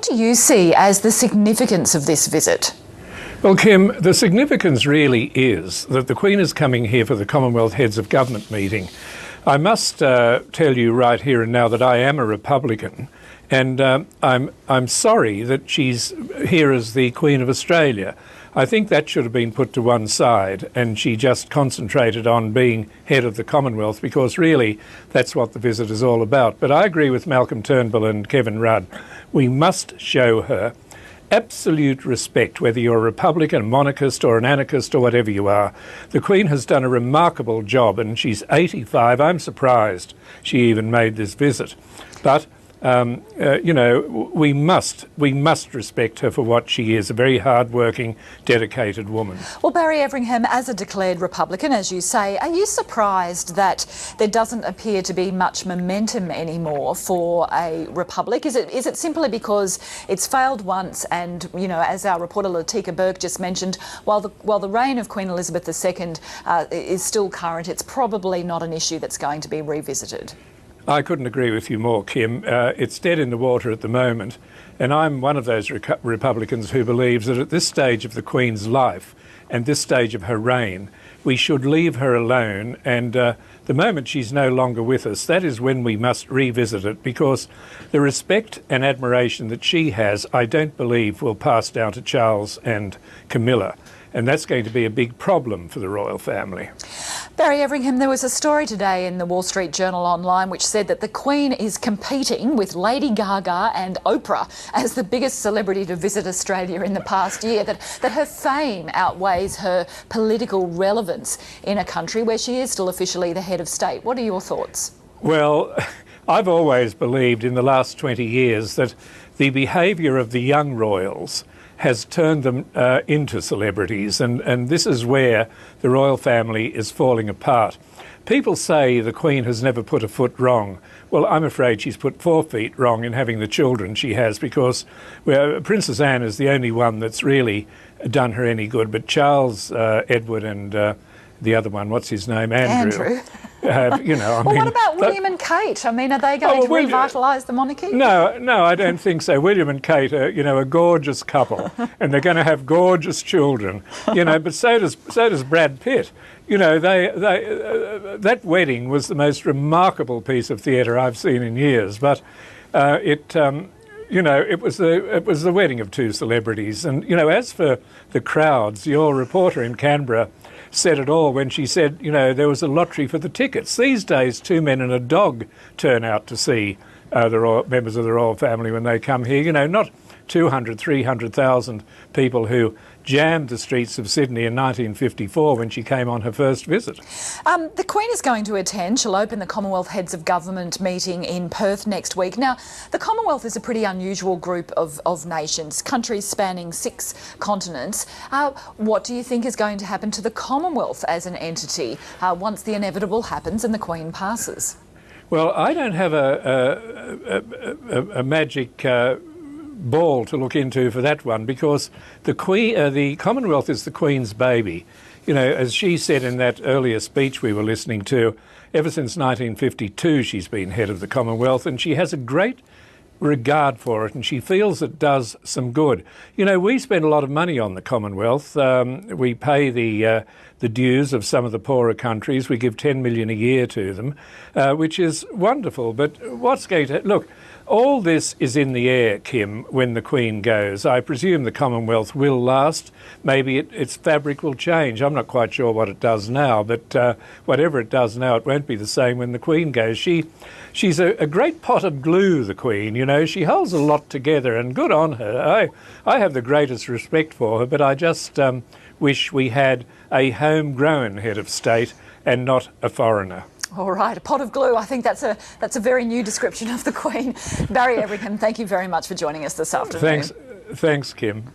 do you see as the significance of this visit? Well, Kim, the significance really is that the Queen is coming here for the Commonwealth Heads of Government meeting. I must tell you right here and now that I am a Republican, and I'm sorry that she's here as the Queen of Australia. I think that should have been put to one side and she just concentrated on being head of the Commonwealth, because really that's what the visit is all about. But I agree with Malcolm Turnbull and Kevin Rudd. We must show her absolute respect, whether you're a Republican, a monarchist or an anarchist or whatever you are. The Queen has done a remarkable job and she's 85. I'm surprised she even made this visit. But you know, we must respect her for what she is, a very hard-working, dedicated woman. Well, Barry Everingham, as a declared Republican, as you say, are you surprised that there doesn't appear to be much momentum anymore for a republic? Is it simply because it's failed once and, you know, as our reporter Latika Burke just mentioned, while the reign of Queen Elizabeth II is still current, it's probably not an issue that's going to be revisited? I couldn't agree with you more, Kim. It's dead in the water at the moment, and I'm one of those Republicans who believes that at this stage of the Queen's life and this stage of her reign, we should leave her alone, and the moment she's no longer with us, that is when we must revisit it, because the respect and admiration that she has, I don't believe will pass down to Charles and Camilla. And that's going to be a big problem for the royal family. Barry Everingham, there was a story today in the Wall Street Journal online which said that the Queen is competing with Lady Gaga and Oprah as the biggest celebrity to visit Australia in the past year, that her fame outweighs her political relevance in a country where she is still officially the head of state. What are your thoughts? Well, I've always believed in the last 20 years that the behaviour of the young royals has turned them into celebrities, and this is where the royal family is falling apart. People say the Queen has never put a foot wrong. Well, I'm afraid she's put 4 feet wrong in having the children she has, because Princess Anne is the only one that's really done her any good, but Charles, Edward and the other one, what's his name? Andrew. You know, well, what about William and Kate? I mean, are they going to revitalise the monarchy? No, I don't think so. William and Kate are, you know, a gorgeous couple, and they're going to have gorgeous children. You know, but so does Brad Pitt. You know, that wedding was the most remarkable piece of theatre I've seen in years. But you know, it was the wedding of 2 celebrities. And you know, as for the crowds, your reporter in Canberra said it all when she said, you know, there was a lottery for the tickets. These days, 2 men and a dog turn out to see the members of the royal family when they come here. You know, not 200, 300,000 people who jammed the streets of Sydney in 1954 when she came on her first visit. The Queen is going to attend. She'll open the Commonwealth Heads of Government meeting in Perth next week. Now, the Commonwealth is a pretty unusual group of nations, countries spanning 6 continents. What do you think is going to happen to the Commonwealth as an entity once the inevitable happens and the Queen passes? Well, I don't have a magic ball to look into for that one, because the Commonwealth is the Queen's baby. You know, as she said in that earlier speech we were listening to, ever since 1952 she's been head of the Commonwealth, and she has a great regard for it, and she feels it does some good. You know, we spend a lot of money on the Commonwealth. We pay the dues of some of the poorer countries. We give $10 million a year to them, which is wonderful. But what's going to... Look, all this is in the air, Kim, when the Queen goes. I presume the Commonwealth will last. Maybe its fabric will change. I'm not quite sure what it does now, but whatever it does now, it won't be the same when the Queen goes. She's a great pot of glue, the Queen, you know. She holds a lot together, and good on her. I have the greatest respect for her, but I just wish we had a homegrown head of state and not a foreigner. All right, a pot of glue. I think that's a very new description of the Queen. Barry Everingham, thank you very much for joining us this afternoon. Thanks, Kim.